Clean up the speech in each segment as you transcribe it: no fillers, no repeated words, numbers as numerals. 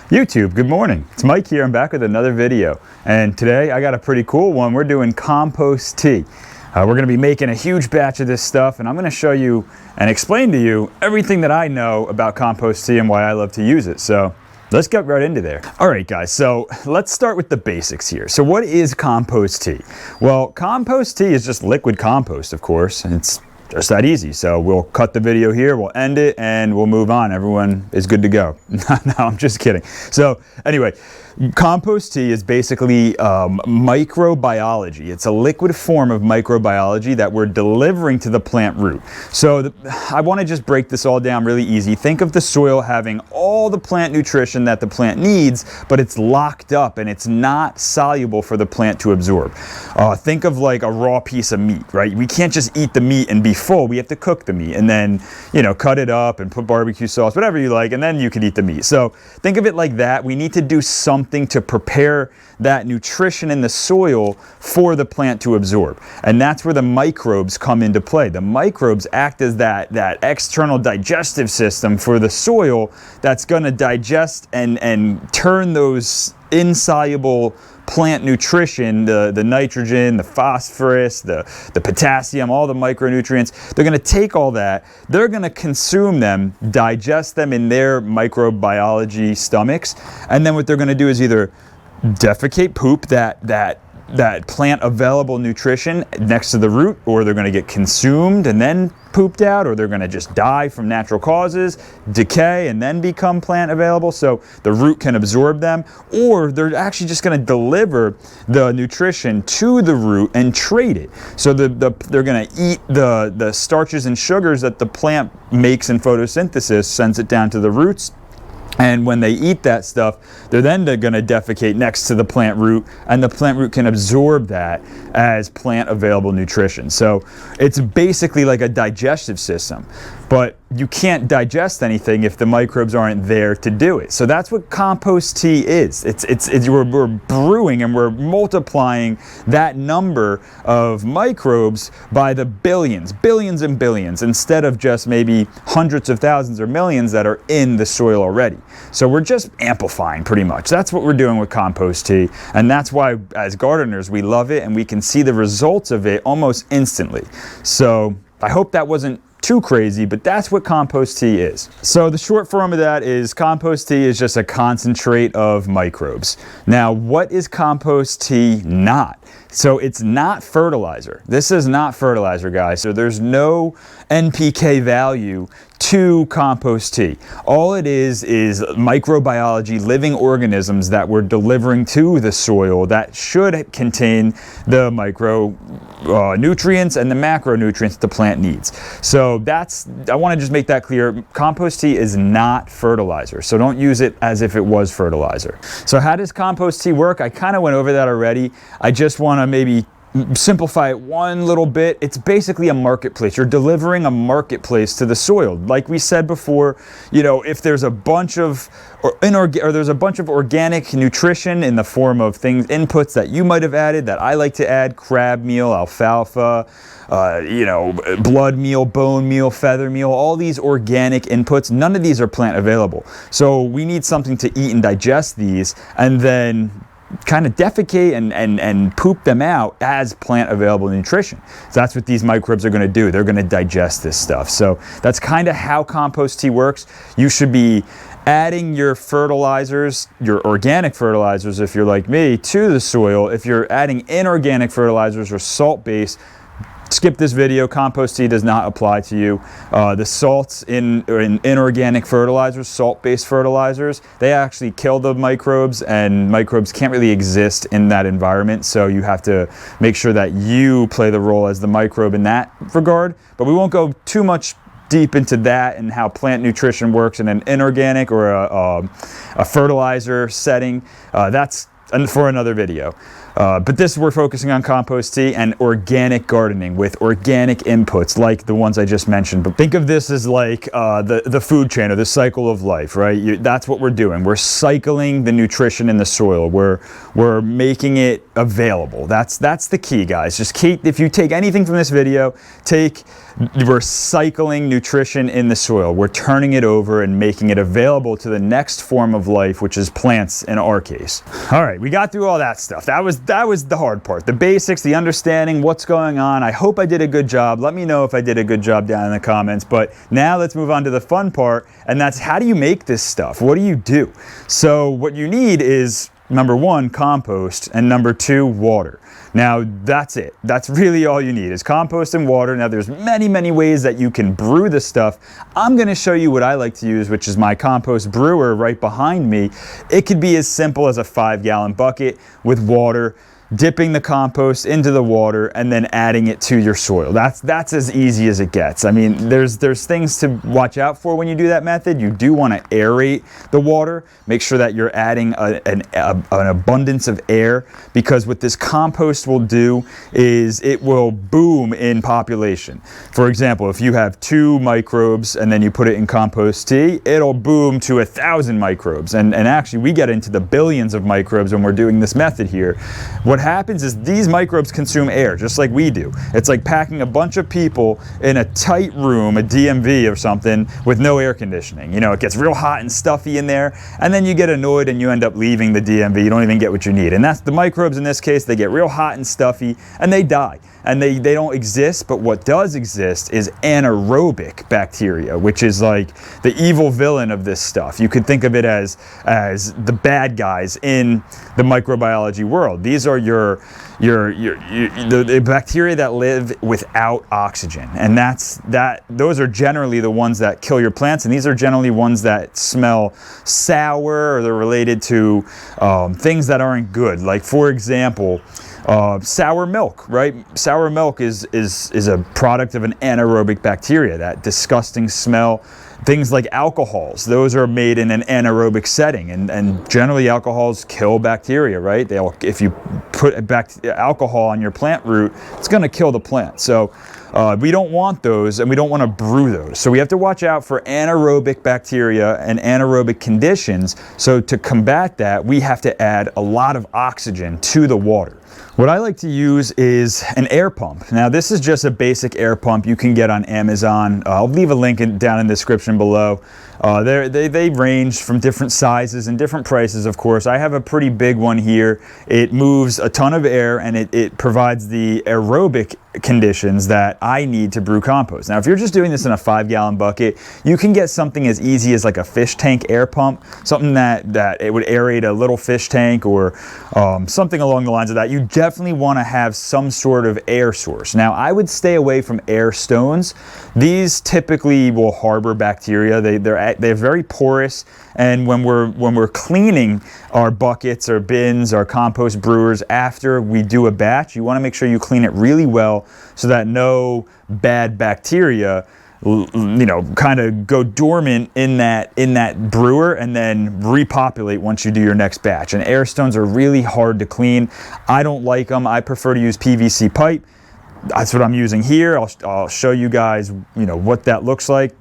YouTube, good morning. It's Mike here. I'm back with another video. And today I got a pretty cool one. We're doing compost tea. We're going to be making a huge batch of this stuff, and I'm going to show you and explain to you everything that I know about compost tea and why I love to use it. So let's get right into there. All right, guys, so let's start with the basics here. So what is compost tea? Well, compost tea is just liquid compost, of course, and it's just that easy. So we'll cut the video here, we'll end it, and we'll move on. Everyone is good to go. No, I'm just kidding. So anyway, compost tea is basically microbiology. It's a liquid form of microbiology that we're delivering to the plant root. So I want to just break this all down really easy. Think of the soil having all the plant nutrition that the plant needs, but it's locked up and it's not soluble for the plant to absorb. Think of like a raw piece of meat, right? We can't just eat the meat and be full. We have to cook the meat and then, you know, cut it up and put barbecue sauce, whatever you like, and then you can eat the meat. So think of it like that. We need to do something to prepare that nutrition in the soil for the plant to absorb. And that's where the microbes come into play. The microbes act as that external digestive system for the soil that's going to digest and turn those insoluble plant nutrition, the nitrogen, the phosphorus, the potassium, all the micronutrients. They're going to take all that, they're going to consume them, digest them in their microbiology stomachs, and then what they're going to do is either defecate, poop that plant available nutrition next to the root, or they're going to get consumed and then pooped out, or they're going to just die from natural causes, decay, and then become plant available so the root can absorb them, or they're actually just going to deliver the nutrition to the root and trade it. So they're going to eat the starches and sugars that the plant makes in photosynthesis, sends it down to the roots. And when they eat that stuff, they're then going to defecate next to the plant root, and the plant root can absorb that as plant available nutrition. So it's basically like a digestive system. But you can't digest anything if the microbes aren't there to do it. So that's what compost tea is. We're brewing and we're multiplying that number of microbes by the billions and billions, instead of just maybe hundreds of thousands or millions that are in the soil already. So we're just amplifying pretty much. That's what we're doing with compost tea. And that's why as gardeners, we love it and we can see the results of it almost instantly. So I hope that wasn't too crazy, but that's what compost tea is. So the short form of that is compost tea is just a concentrate of microbes. Now, what is compost tea not? So it's not fertilizer. This is not fertilizer, guys. So there's no NPK value to compost tea. All it is microbiology, living organisms that we're delivering to the soil that should contain the nutrients and the macronutrients the plant needs. So I want to just make that clear. Compost tea is not fertilizer, so don't use it as if it was fertilizer. So how does compost tea work? I kind of went over that already. I just want to maybe simplify it one little bit. It's basically a marketplace. You're delivering a marketplace to the soil. Like we said before, you know, if there's a bunch of there's a bunch of organic nutrition in the form of inputs that you might have added, that I like to add: crab meal, alfalfa, blood meal, bone meal, feather meal, all these organic inputs. None of these are plant available. So we need something to eat and digest these, and then kind of defecate and poop them out as plant available nutrition. So that's what these microbes are going to do. They're going to digest this stuff. So that's kind of how compost tea works. You should be adding your fertilizers, your organic fertilizers if you're like me, to the soil. If you're adding inorganic fertilizers or salt-based, skip this video. Compost tea does not apply to you. The salts in inorganic fertilizers, salt-based fertilizers, they actually kill the microbes, and microbes can't really exist in that environment. So you have to make sure that you play the role as the microbe in that regard. But we won't go too much deep into that and how plant nutrition works in an inorganic or a fertilizer setting. That's for another video. But this, we're focusing on compost tea and organic gardening with organic inputs like the ones I just mentioned. But think of this as like the food chain or the cycle of life, right? That's what we're doing. We're cycling the nutrition in the soil. We're making it available. That's the key, guys. Just if you take anything from this video, we're cycling nutrition in the soil. We're turning it over and making it available to the next form of life, which is plants in our case. All right, we got through all that stuff. That was the hard part. The basics, the understanding, what's going on. I hope I did a good job. Let me know if I did a good job down in the comments. But now let's move on to the fun part, and that's how do you make this stuff? What do you do? So what you need is, number one, compost, and number two, water. Now that's it. That's really all you need is compost and water. Now there's many ways that you can brew the stuff. I'm going to show you what I like to use, which is my compost brewer right behind me. It could be as simple as a 5-gallon bucket with water, dipping the compost into the water and then adding it to your soil. That's as easy as it gets. I mean, there's things to watch out for when you do that method. You do want to aerate the water. Make sure that you're adding an abundance of air, because what this compost will do is it will boom in population. For example, if you have 2 microbes and then you put it in compost tea, it'll boom to 1,000 microbes. And actually we get into the billions of microbes when we're doing this method here. What happens is these microbes consume air just like we do. It's like packing a bunch of people in a tight room, a DMV or something, with no air conditioning. You know, it gets real hot and stuffy in there, and then you get annoyed and you end up leaving the DMV. You don't even get what you need. And that's the microbes in this case. They get real hot and stuffy and they die. And they don't exist, but what does exist is anaerobic bacteria, which is like the evil villain of this stuff. You could think of it as the bad guys in the microbiology world. These are the bacteria that live without oxygen, and those are generally the ones that kill your plants, and these are generally ones that smell sour, or they're related to things that aren't good. Like, for example, sour milk, right? Sour milk is a product of an anaerobic bacteria, that disgusting smell. Things like alcohols, those are made in an anaerobic setting, and generally alcohols kill bacteria, right? If you put alcohol on your plant root, it's going to kill the plant. So we don't want those, and we don't want to brew those. So we have to watch out for anaerobic bacteria and anaerobic conditions. So to combat that, we have to add a lot of oxygen to the water. What I like to use is an air pump. Now this is just a basic air pump you can get on Amazon. I'll leave a link down in the description below. They range from different sizes and different prices, of course. I have a pretty big one here. It moves a ton of air, and it provides the aerobic conditions that I need to brew compost. Now if you're just doing this in a 5-gallon bucket, you can get something as easy as like a fish tank air pump, something that it would aerate a little fish tank, or something along the lines of that. You definitely want to have some sort of air source. Now I would stay away from air stones. These typically will harbor bacteria. They're very porous, and when we're cleaning our buckets or bins, our compost brewers, after we do a batch, you want to make sure you clean it really well so that no bad bacteria, you know, kind of go dormant in that brewer and then repopulate once you do your next batch. And air stones are really hard to clean. I don't like them. I prefer to use PVC pipe. That's what I'm using here. I'll show you guys, you know, what that looks like.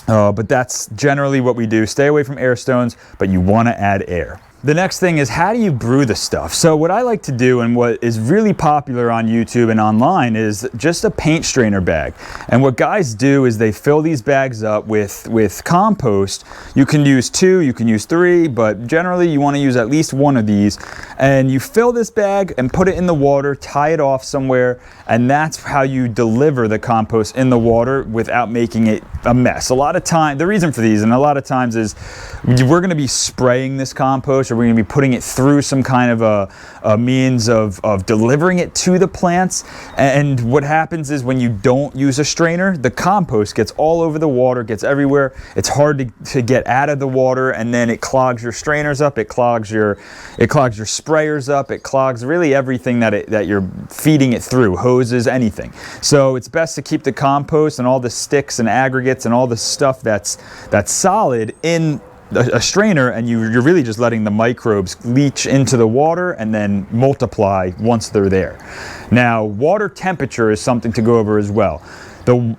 But that's generally what we do. Stay away from air stones, but you want to add air. The next thing is, how do you brew the stuff? So what I like to do, and what is really popular on YouTube and online, is just a paint strainer bag. And what guys do is they fill these bags up with compost. You can use 2, you can use 3, but generally you want to use at least 1 of these. And you fill this bag and put it in the water, tie it off somewhere, and that's how you deliver the compost in the water without making it a mess. A lot of time, the reason for these, and a lot of times, is we're going to be spraying this compost, or we're going to be putting it through some kind of a means of delivering it to the plants. And what happens is, when you don't use a strainer, the compost gets all over the water, gets everywhere. It's hard to get out of the water, and then it clogs your strainers up, it clogs your sprayers up, it clogs really everything that you're feeding it through, hoses, anything. So it's best to keep the compost and all the sticks and aggregates and all the stuff that's solid in a strainer, and you're really just letting the microbes leach into the water and then multiply once they're there. Now, water temperature is something to go over as well.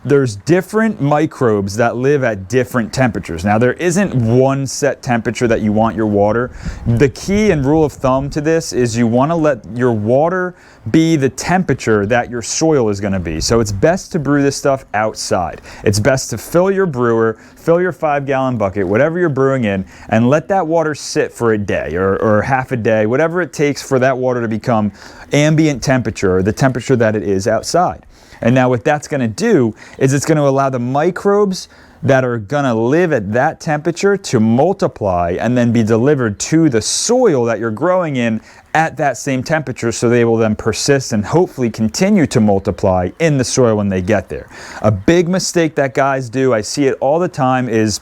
There's different microbes that live at different temperatures. Now, there isn't one set temperature that you want your water. The key and rule of thumb to this is you want to let your water be the temperature that your soil is going to be. So it's best to brew this stuff outside. It's best to fill your brewer, fill your 5-gallon bucket, whatever you're brewing in, and let that water sit for a day or half a day, whatever it takes for that water to become ambient temperature, or the temperature that it is outside. And now what that's going to do is it's going to allow the microbes that are going to live at that temperature to multiply and then be delivered to the soil that you're growing in at that same temperature, so they will then persist and hopefully continue to multiply in the soil when they get there. A big mistake that guys do, I see it all the time, is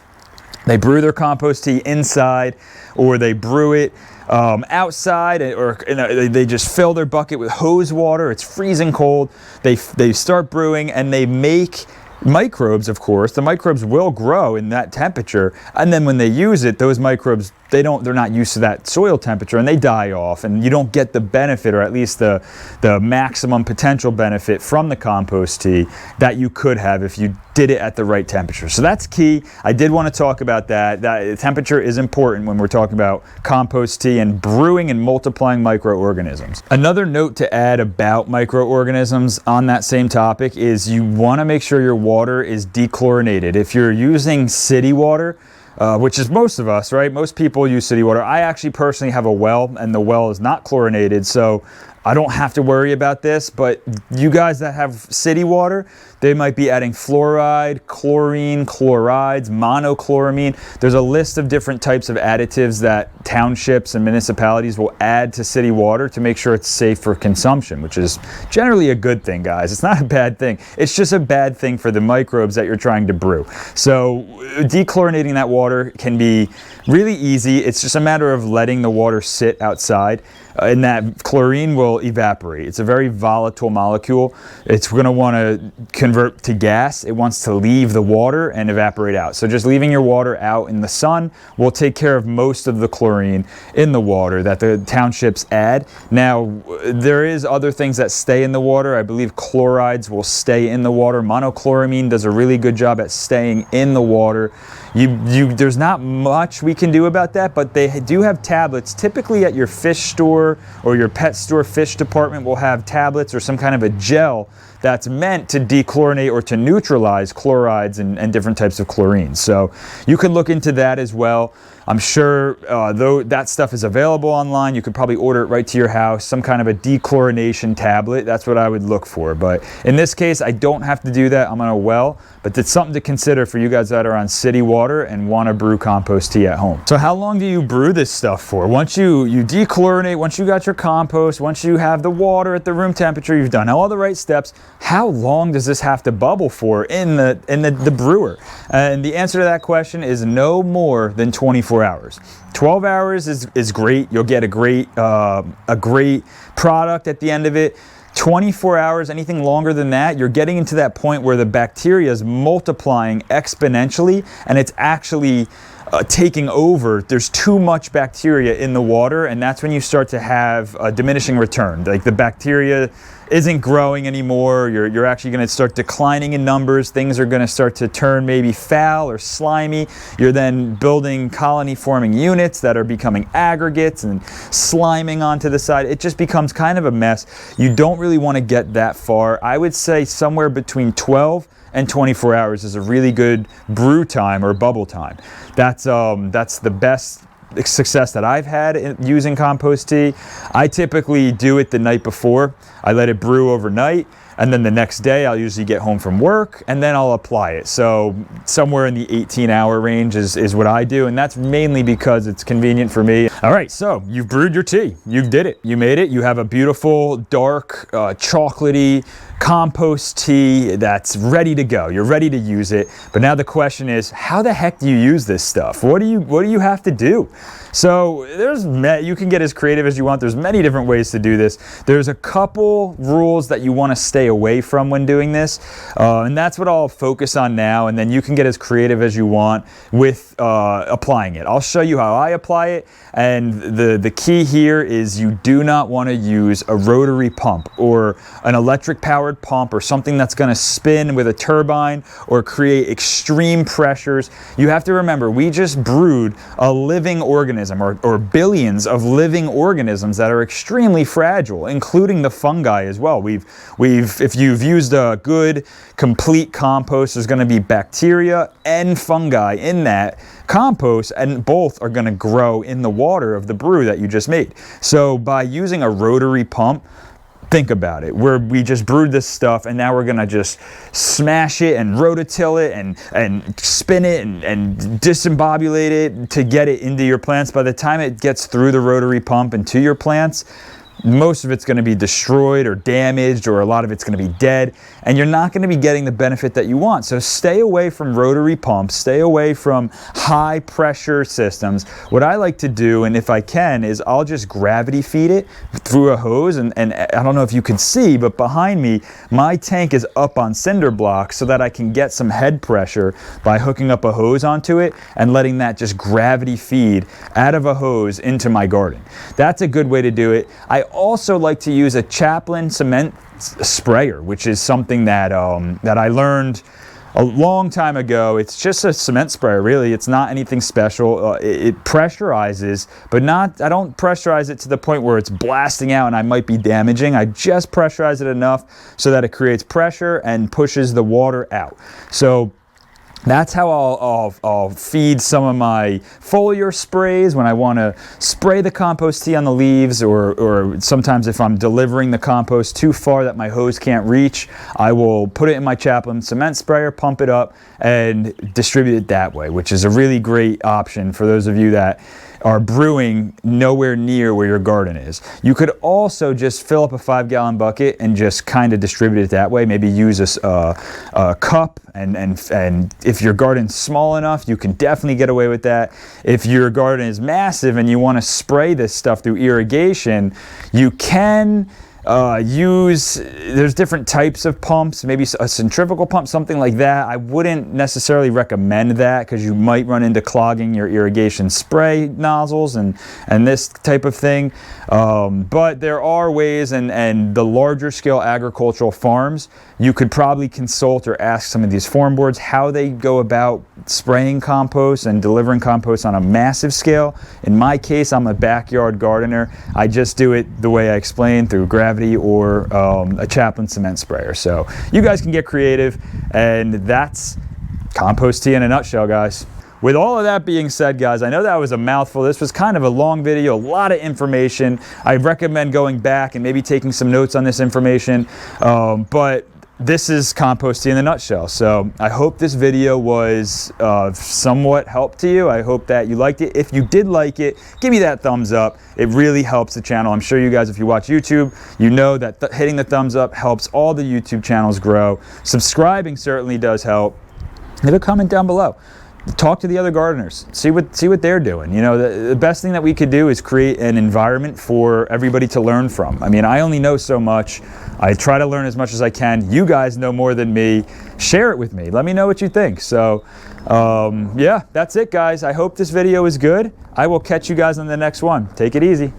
they brew their compost tea inside, or they brew it outside, or they just fill their bucket with hose water. It's freezing cold. They start brewing and they make microbes. Of course, the microbes will grow in that temperature, and then when they use it, those microbes, they're not used to that soil temperature, and they die off, and you don't get the benefit, or at least the maximum potential benefit from the compost tea that you could have if you did it at the right temperature. So that's key. I did want to talk about that. That temperature is important when we're talking about compost tea and brewing and multiplying microorganisms. Another note to add about microorganisms on that same topic is you want to make sure your water is dechlorinated. If you're using city water, which is most of us, right? Most people use city water. I actually personally have a well, and the well is not chlorinated, so I don't have to worry about this. But you guys that have city water, they might be adding fluoride, chlorine, chlorides, monochloramine. There's a list of different types of additives that townships and municipalities will add to city water to make sure it's safe for consumption, which is generally a good thing, guys. It's not a bad thing. It's just a bad thing for the microbes that you're trying to brew. So dechlorinating that water can be really easy. It's just a matter of letting the water sit outside, and that chlorine will evaporate. It's a very volatile molecule. It's going to want to convert to gas. It wants to leave the water and evaporate out. So just leaving your water out in the sun will take care of most of the chlorine in the water that the townships add. Now, there is other things that stay in the water. I believe chlorides will stay in the water. Monochloramine does a really good job at staying in the water. There's not much we can do about that, but they do have tablets. Typically at your fish store or your pet store fish department will have tablets or some kind of a gel that's meant to dechlorinate or to neutralize chlorides and different types of chlorine. So you can look into that as well. I'm sure though that stuff is available online, you could probably order it right to your house, some kind of a dechlorination tablet. That's what I would look for. But in this case, I don't have to do that. I'm on a well, but it's something to consider for you guys that are on city water and want to brew compost tea at home. So how long do you brew this stuff for? Once you dechlorinate, once you got your compost, once you have the water at the room temperature, you've done all the right steps, how long does this have to bubble for in the brewer? And the answer to that question is no more than 24 hours. 12 hours is great. You'll get a great product at the end of it. 24 hours, anything longer than that, you're getting into that point where the bacteria is multiplying exponentially, and it's actually taking over. There's too much bacteria in the water, and that's when you start to have a diminishing return. Like the bacteria isn't growing anymore. You're actually going to start declining in numbers. Things are going to start to turn maybe foul or slimy. You're then building colony forming units that are becoming aggregates and sliming onto the side. It just becomes kind of a mess. You don't really want to get that far. I would say somewhere between 12 and 24 hours is a really good brew time or bubble time. That's the best success that I've had in using compost tea. I typically do it the night before. I let it brew overnight, and then the next day I'll usually get home from work and then I'll apply it. So somewhere in the 18-hour range is what I do, and that's mainly because it's convenient for me. All right, so you've brewed your tea. You did it. You made it. You have a beautiful, dark, chocolatey compost tea that's ready to go. You're ready to use it. But now the question is, how the heck do you use this stuff? What do you have to do? So you can get as creative as you want. There's many different ways to do this. There's a couple rules that you want to stay stay away from when doing this. And that's what I'll focus on now, and then you can get as creative as you want with applying it. I'll show you how I apply it, and the key here is you do not want to use a rotary pump or an electric powered pump or something that's going to spin with a turbine or create extreme pressures. You have to remember, we just brewed a living organism or billions of living organisms that are extremely fragile, including the fungi as well. If you've used a good complete compost, there's going to be bacteria and fungi in that compost, and both are going to grow in the water of the brew that you just made. So by using a rotary pump, think about it, we just brewed this stuff, and now we're gonna just smash it and rototill it and spin it and disembobulate it to get it into your plants. By the time it gets through the rotary pump and to your plants, most of it's going to be destroyed or damaged, or a lot of it's going to be dead, and you're not going to be getting the benefit that you want. So stay away from rotary pumps, stay away from high pressure systems. What I like to do, and if I can, is I'll just gravity feed it through a hose, and I don't know if you can see, but behind me, my tank is up on cinder blocks so that I can get some head pressure by hooking up a hose onto it and letting that just gravity feed out of a hose into my garden. That's a good way to do it. I also like to use a Chaplin cement sprayer, which is something that that I learned a long time ago. It's just a cement sprayer, really. It's not anything special. It pressurizes, but I don't pressurize it to the point where it's blasting out and I might be damaging. I just pressurize it enough so that it creates pressure and pushes the water out. So that's how I'll feed some of my foliar sprays when I want to spray the compost tea on the leaves, or sometimes if I'm delivering the compost too far that my hose can't reach, I will put it in my Chaplin cement sprayer, pump it up, and distribute it that way, which is a really great option for those of you that are brewing nowhere near where your garden is. You could also just fill up a 5-gallon bucket and just kind of distribute it that way. Maybe use a cup, and if your garden's small enough, you can definitely get away with that. If your garden is massive and you want to spray this stuff through irrigation, you can there's different types of pumps, maybe a centrifugal pump, something like that. I wouldn't necessarily recommend that because you might run into clogging your irrigation spray nozzles and this type of thing. But there are ways, and the larger scale agricultural farms, you could probably consult or ask some of these farm boards how they go about spraying compost and delivering compost on a massive scale. In my case, I'm a backyard gardener. I just do it the way I explained, through gravity or a Chaplin cement sprayer. So you guys can get creative, and that's compost tea in a nutshell, guys. With all of that being said, guys, I know that was a mouthful. This was kind of a long video, a lot of information. I recommend going back and maybe taking some notes on this information, but this is compost tea in a nutshell. So I hope this video was somewhat help to you. I hope that you liked it. If you did like it, give me that thumbs up. It really helps the channel. I'm sure you guys, if you watch YouTube, you know that hitting the thumbs up helps all the YouTube channels grow. Subscribing certainly does help. Leave a comment down below. Talk to the other gardeners. See what they're doing. You know, the best thing that we could do is create an environment for everybody to learn from. I mean, I only know so much. I try to learn as much as I can. You guys know more than me. Share it with me. Let me know what you think. So, yeah, that's it, guys. I hope this video is good. I will catch you guys on the next one. Take it easy.